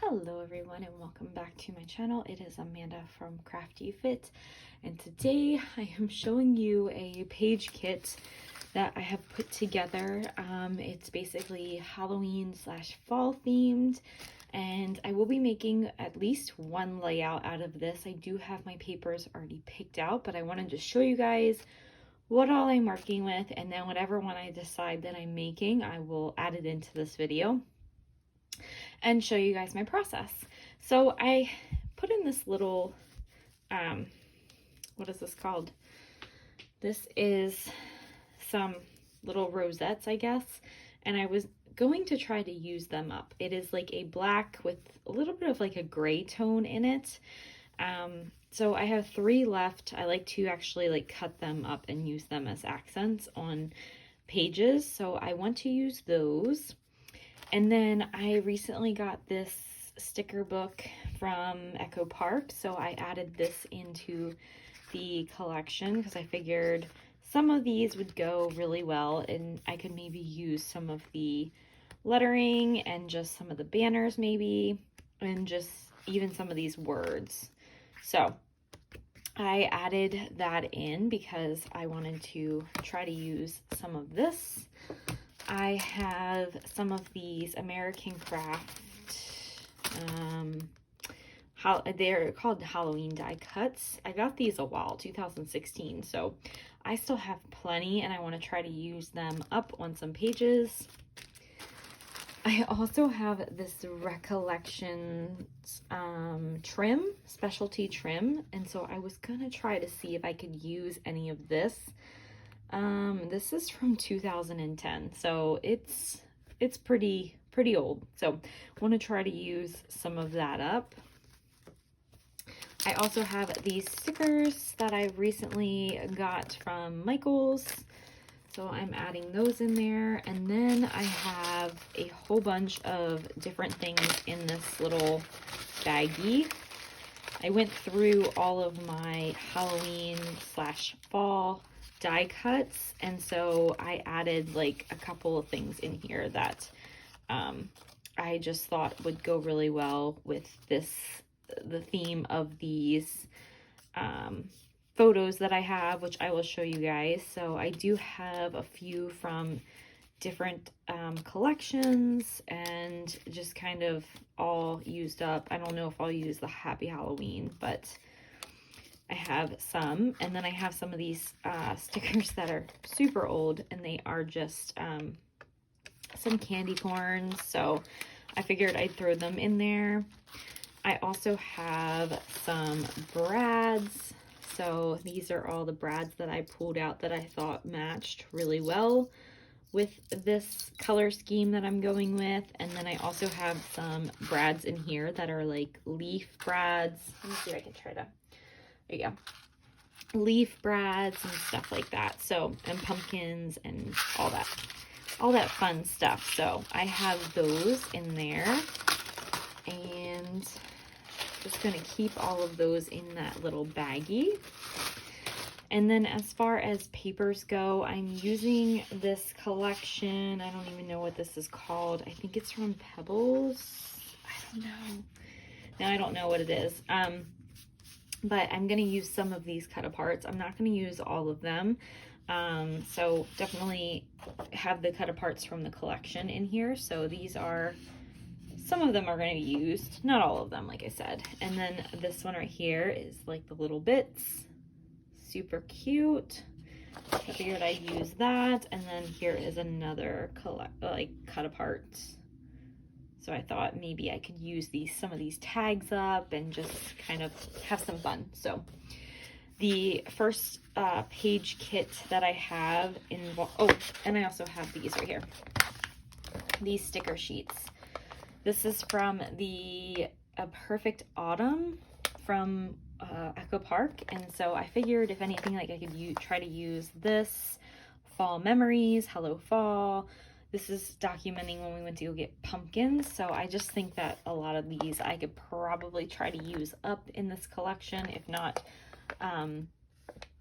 Hello everyone and welcome back to my channel. It is Amanda from Crafty Fit, and today I am showing you a page kit that I have put together. It's basically Halloween / fall themed, and I will be making at least one layout out of this. I do have my papers already picked out, but I wanted to show you guys what all I'm working with, and then whatever one I decide that I'm making, I will add it into this video and show you guys my process. So I put in this little, what is this called? This is some little rosettes, I guess, and I was going to try to use them up. It is like a black with a little bit of like a gray tone in it. So I have 3 left. I like to actually like cut them up and use them as accents on pages. So I want to use those. And then I recently got this sticker book from Echo Park, so I added this into the collection because I figured some of these would go really well and I could maybe use some of the lettering and just some of the banners maybe, and just even some of these words. So I added that in because I wanted to try to use some of this. I have some of these American Craft, they're called Halloween die cuts. I got these a while, 2016, so I still have plenty and I want to try to use them up on some pages. I also have this Recollections trim, specialty trim, and so I was gonna try to see if I could use any of this. This is from 2010, so it's pretty old. So I want to try to use some of that up. I also have these stickers that I recently got from Michael's, so I'm adding those in there. And then I have a whole bunch of different things in this little baggie. I went through all of my Halloween / fall die cuts, and so I added like a couple of things in here that I just thought would go really well with the theme of these photos that I have, which I will show you guys. So I do have a few from different collections and just kind of all used up. I don't know if I'll use the Happy Halloween, but I have some. And then I have some of these stickers that are super old, and they are just some candy corns, so I figured I'd throw them in there. I also have some brads. So these are all the brads that I pulled out that I thought matched really well with this color scheme that I'm going with. And then I also have some brads in here that are like leaf brads. Let me see if I can try to, there you go, leaf brads and stuff like that. So, and pumpkins and all that fun stuff. So I have those in there, and just gonna keep all of those in that little baggie. And then as far as papers go, I'm using this collection. I don't even know what this is called. I think it's from Pebbles. I don't know. Now I don't know what it is. But I'm going to use some of these cut aparts. I'm not going to use all of them. So definitely have the cut aparts from the collection in here. So these are, some of them are going to be used, not all of them, like I said. And then this one right here is like the little bits, super cute. I figured I'd use that. And then here is another cut apart. So I thought maybe I could use some of these tags up and just kind of have some fun. So the first page kit that I have and I also have these right here, these sticker sheets. This is from the Perfect Autumn from Echo Park, and so I figured if anything, like I could try to use this, fall memories, hello fall. This is documenting when we went to go get pumpkins, so I just think that a lot of these I could probably try to use up in this collection, if not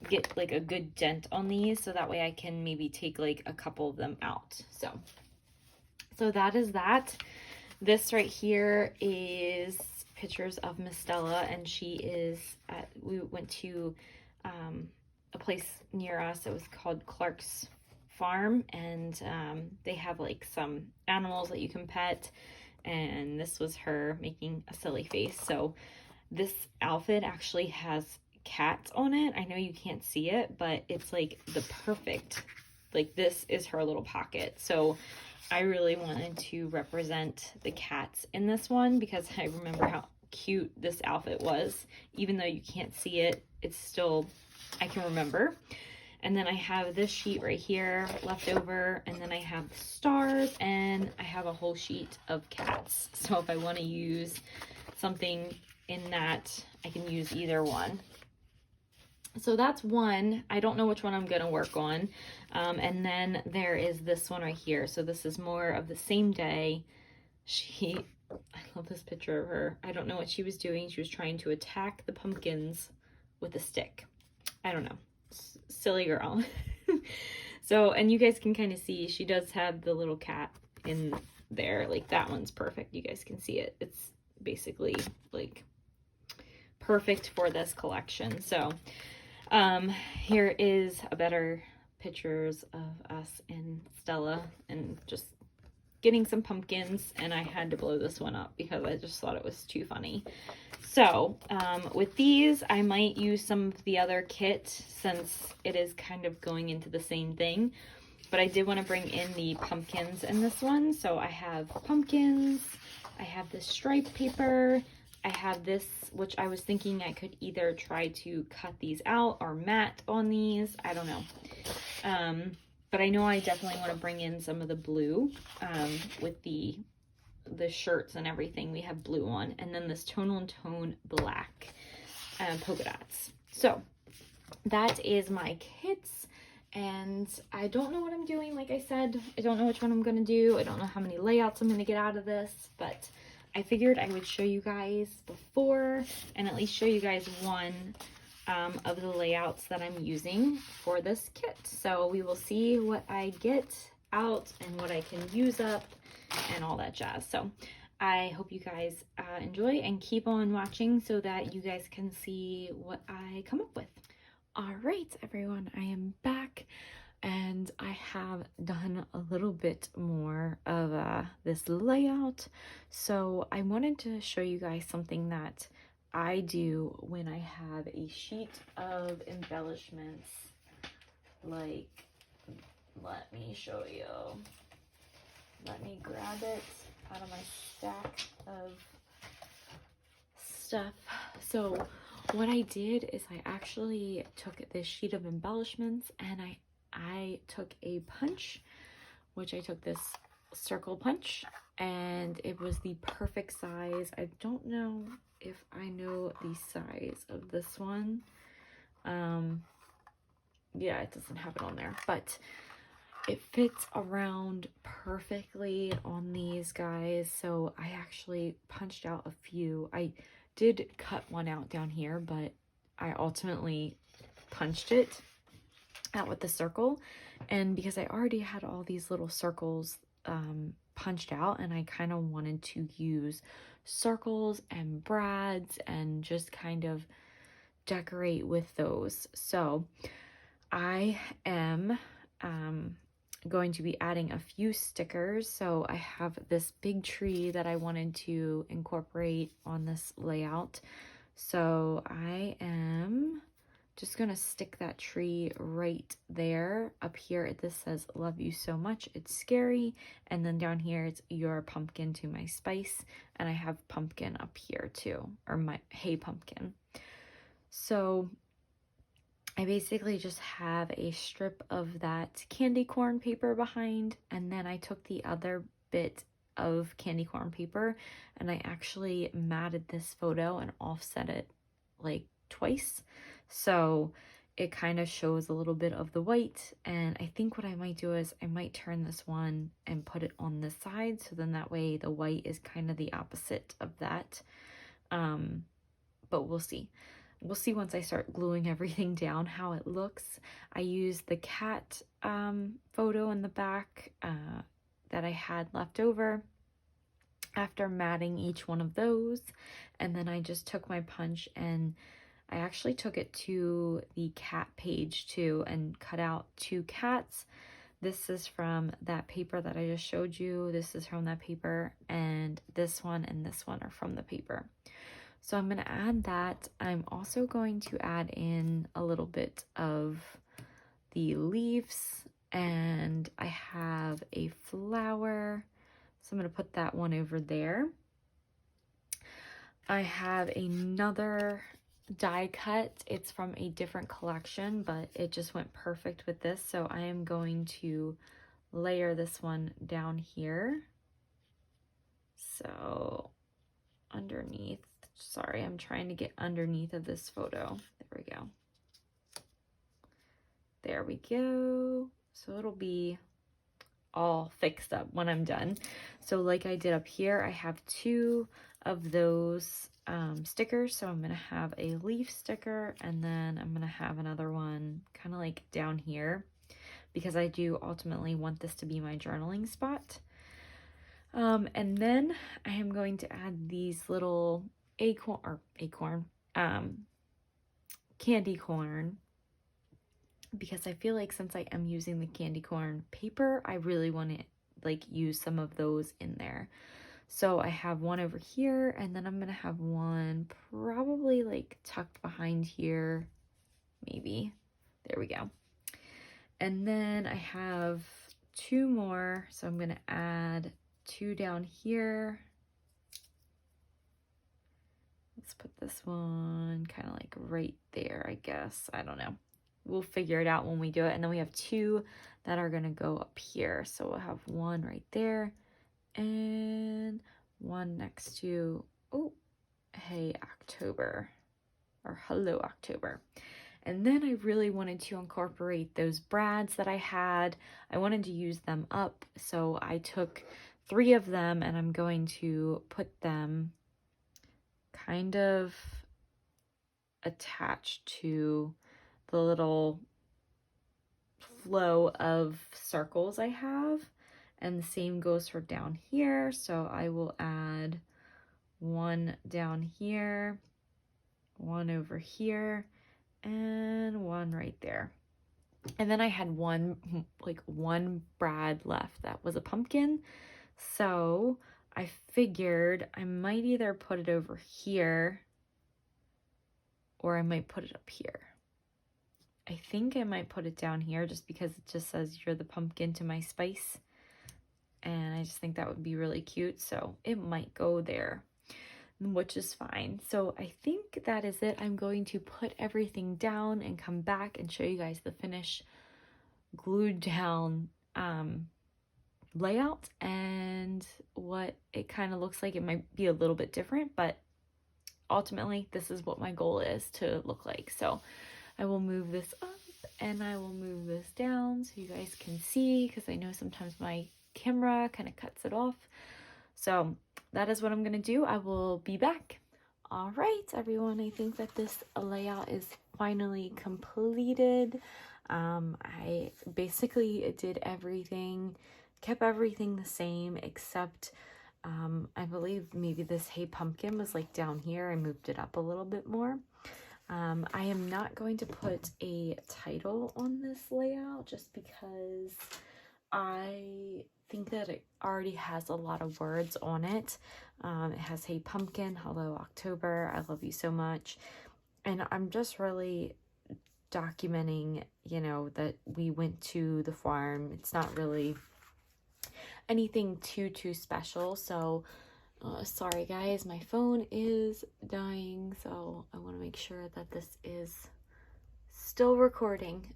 get like a good dent on these, so that way I can maybe take like a couple of them out. So that is that. This right here is pictures of Miss Stella, and she is we went to a place near us. It was called Clark's Farm, and they have like some animals that you can pet, and this was her making a silly face. So this outfit actually has cats on it. I know you can't see it, but it's like the perfect, like this is her little pocket. So I really wanted to represent the cats in this one because I remember how cute this outfit was. Even though you can't see it, it's still, I can remember. And then I have this sheet right here left over, and then I have the stars, and I have a whole sheet of cats. So if I want to use something in that, I can use either one. So that's one. I don't know which one I'm going to work on. And then there is this one right here. So this is more of the same day. I love this picture of her. I don't know what she was doing. She was trying to attack the pumpkins with a stick. I don't know. Silly girl. So, and you guys can kind of see she does have the little cat in there. Like that one's perfect. You guys can see it. It's basically like perfect for this collection. So, here is a better pictures of us and Stella and just getting some pumpkins, and I had to blow this one up because I just thought it was too funny. So with these, I might use some of the other kit since it is kind of going into the same thing, but I did want to bring in the pumpkins in this one. So I have pumpkins, I have this stripe paper, I have this, which I was thinking I could either try to cut these out or matte on these. I don't know. But I know I definitely want to bring in some of the blue with the shirts and everything. We have blue on. And then this tonal and tone black polka dots. So that is my kits. And I don't know what I'm doing. Like I said, I don't know which one I'm going to do. I don't know how many layouts I'm going to get out of this. But I figured I would show you guys before and at least show you guys one of the layouts that I'm using for this kit. So we will see what I get out and what I can use up and all that jazz. So I hope you guys enjoy and keep on watching so that you guys can see what I come up with. All right, everyone, I am back. And I have done a little bit more of this layout. So I wanted to show you guys something that I do when I have a sheet of embellishments. Like, let me show you. Let me grab it out of my stack of stuff. So what I did is I actually took this sheet of embellishments and I took a punch, which I took this circle punch, and it was the perfect size. I don't know if I know the size of this one. Yeah, it doesn't have it on there, but it fits around perfectly on these guys. So I actually punched out a few. I did cut one out down here, but I ultimately punched it out with the circle. And because I already had all these little circles punched out, and I kind of wanted to use circles and brads and just kind of decorate with those. So I am going to be adding a few stickers. So I have this big tree that I wanted to incorporate on this layout. So I am just gonna stick that tree right there. Up here, this says, "Love you so much, it's scary." And then down here, it's "Your pumpkin to my spice." And I have pumpkin up here too, or my hey pumpkin. So I basically just have a strip of that candy corn paper behind, and then I took the other bit of candy corn paper and I actually matted this photo and offset it like twice. So it kind of shows a little bit of the white, and I think what I might do is I might turn this one and put it on this side, so then that way the white is kind of the opposite of that. But we'll see. We'll see once I start gluing everything down how it looks. I used the cat photo in the back that I had left over. after matting each one of those. And then I just took my punch and I actually took it to the cat page too and cut out 2 cats. This is from that paper that I just showed you. This is from that paper, and this one are from the paper. So I'm going to add that. I'm also going to add in a little bit of the leaves, and I have a flower. So I'm going to put that one over there. I have another die cut. It's from a different collection, but it just went perfect with this. So I am going to layer this one down here. So underneath, sorry, I'm trying to get underneath of this photo. There we go. There we go. So it'll be all fixed up when I'm done. So like I did up here, I have 2 of those stickers. So I'm going to have a leaf sticker, and then I'm going to have another one kind of like down here, because I do ultimately want this to be my journaling spot. And then I am going to add these little candy corn, because I feel like since I am using the candy corn paper, I really want to like use some of those in there. So I have one over here, and then I'm going to have one probably like tucked behind here, maybe. There we go. And then I have 2 more, so I'm going to add 2 down here. Let's put this one kind of like right there, I guess. I don't know. We'll figure it out when we do it. And then we have 2 that are going to go up here. So we'll have one right there and one next to, oh, hey, October, or hello, October. And then I really wanted to incorporate those brads that I had. I wanted to use them up. So I took 3 of them, and I'm going to put them kind of attached to the little flow of circles I have. And the same goes for down here. So I will add 1 down here, 1 over here, and 1 right there. And then I had one brad left that was a pumpkin. So I figured I might either put it over here or I might put it up here. I think I might put it down here just because it just says you're the pumpkin to my spice. And I just think that would be really cute. So it might go there, which is fine. So I think that is it. I'm going to put everything down and come back and show you guys the finished glued down layout and what it kind of looks like. It might be a little bit different, but ultimately this is what my goal is to look like. So I will move this up and I will move this down so you guys can see, because I know sometimes my camera kind of cuts it off. So that is what I'm going to do. I will be back. All right, everyone, I think that this layout is finally completed. I basically did everything, kept everything the same, except I believe maybe this Hey Pumpkin was like down here. I moved it up a little bit more. I am not going to put a title on this layout just because I think that it already has a lot of words on it. It has Hey Pumpkin, hello October, I love you so much. And I'm just really documenting, you know, that we went to the farm. It's not really anything too special. So sorry guys, my phone is dying, so I want to make sure that this is still recording.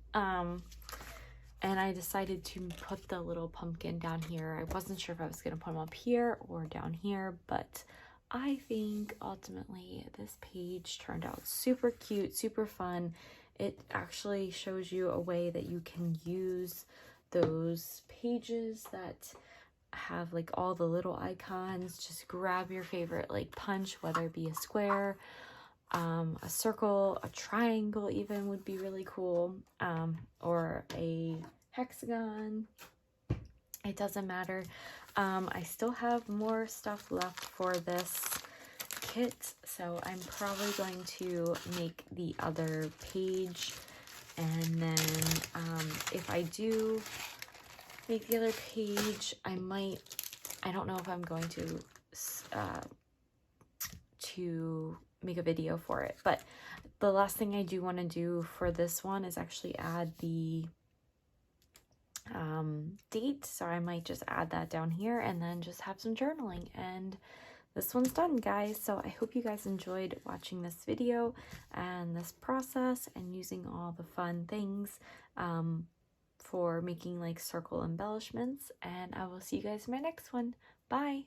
And I decided to put the little pumpkin down here. I wasn't sure if I was going to put him up here or down here, but I think ultimately this page turned out super cute, super fun. It actually shows you a way that you can use those pages that have like all the little icons. Just grab your favorite like punch, whether it be a square, a circle, a triangle even would be really cool, or a hexagon. It doesn't matter. I still have more stuff left for this kit, so I'm probably going to make the other page, and then if I do make the other page, I don't know if I'm going to make a video for it, but the last thing I do want to do for this one is actually add the date, so I might just add that down here and then just have some journaling, and this one's done, guys. So I hope you guys enjoyed watching this video and this process and using all the fun things for making like circle embellishments, and I will see you guys in my next one. Bye.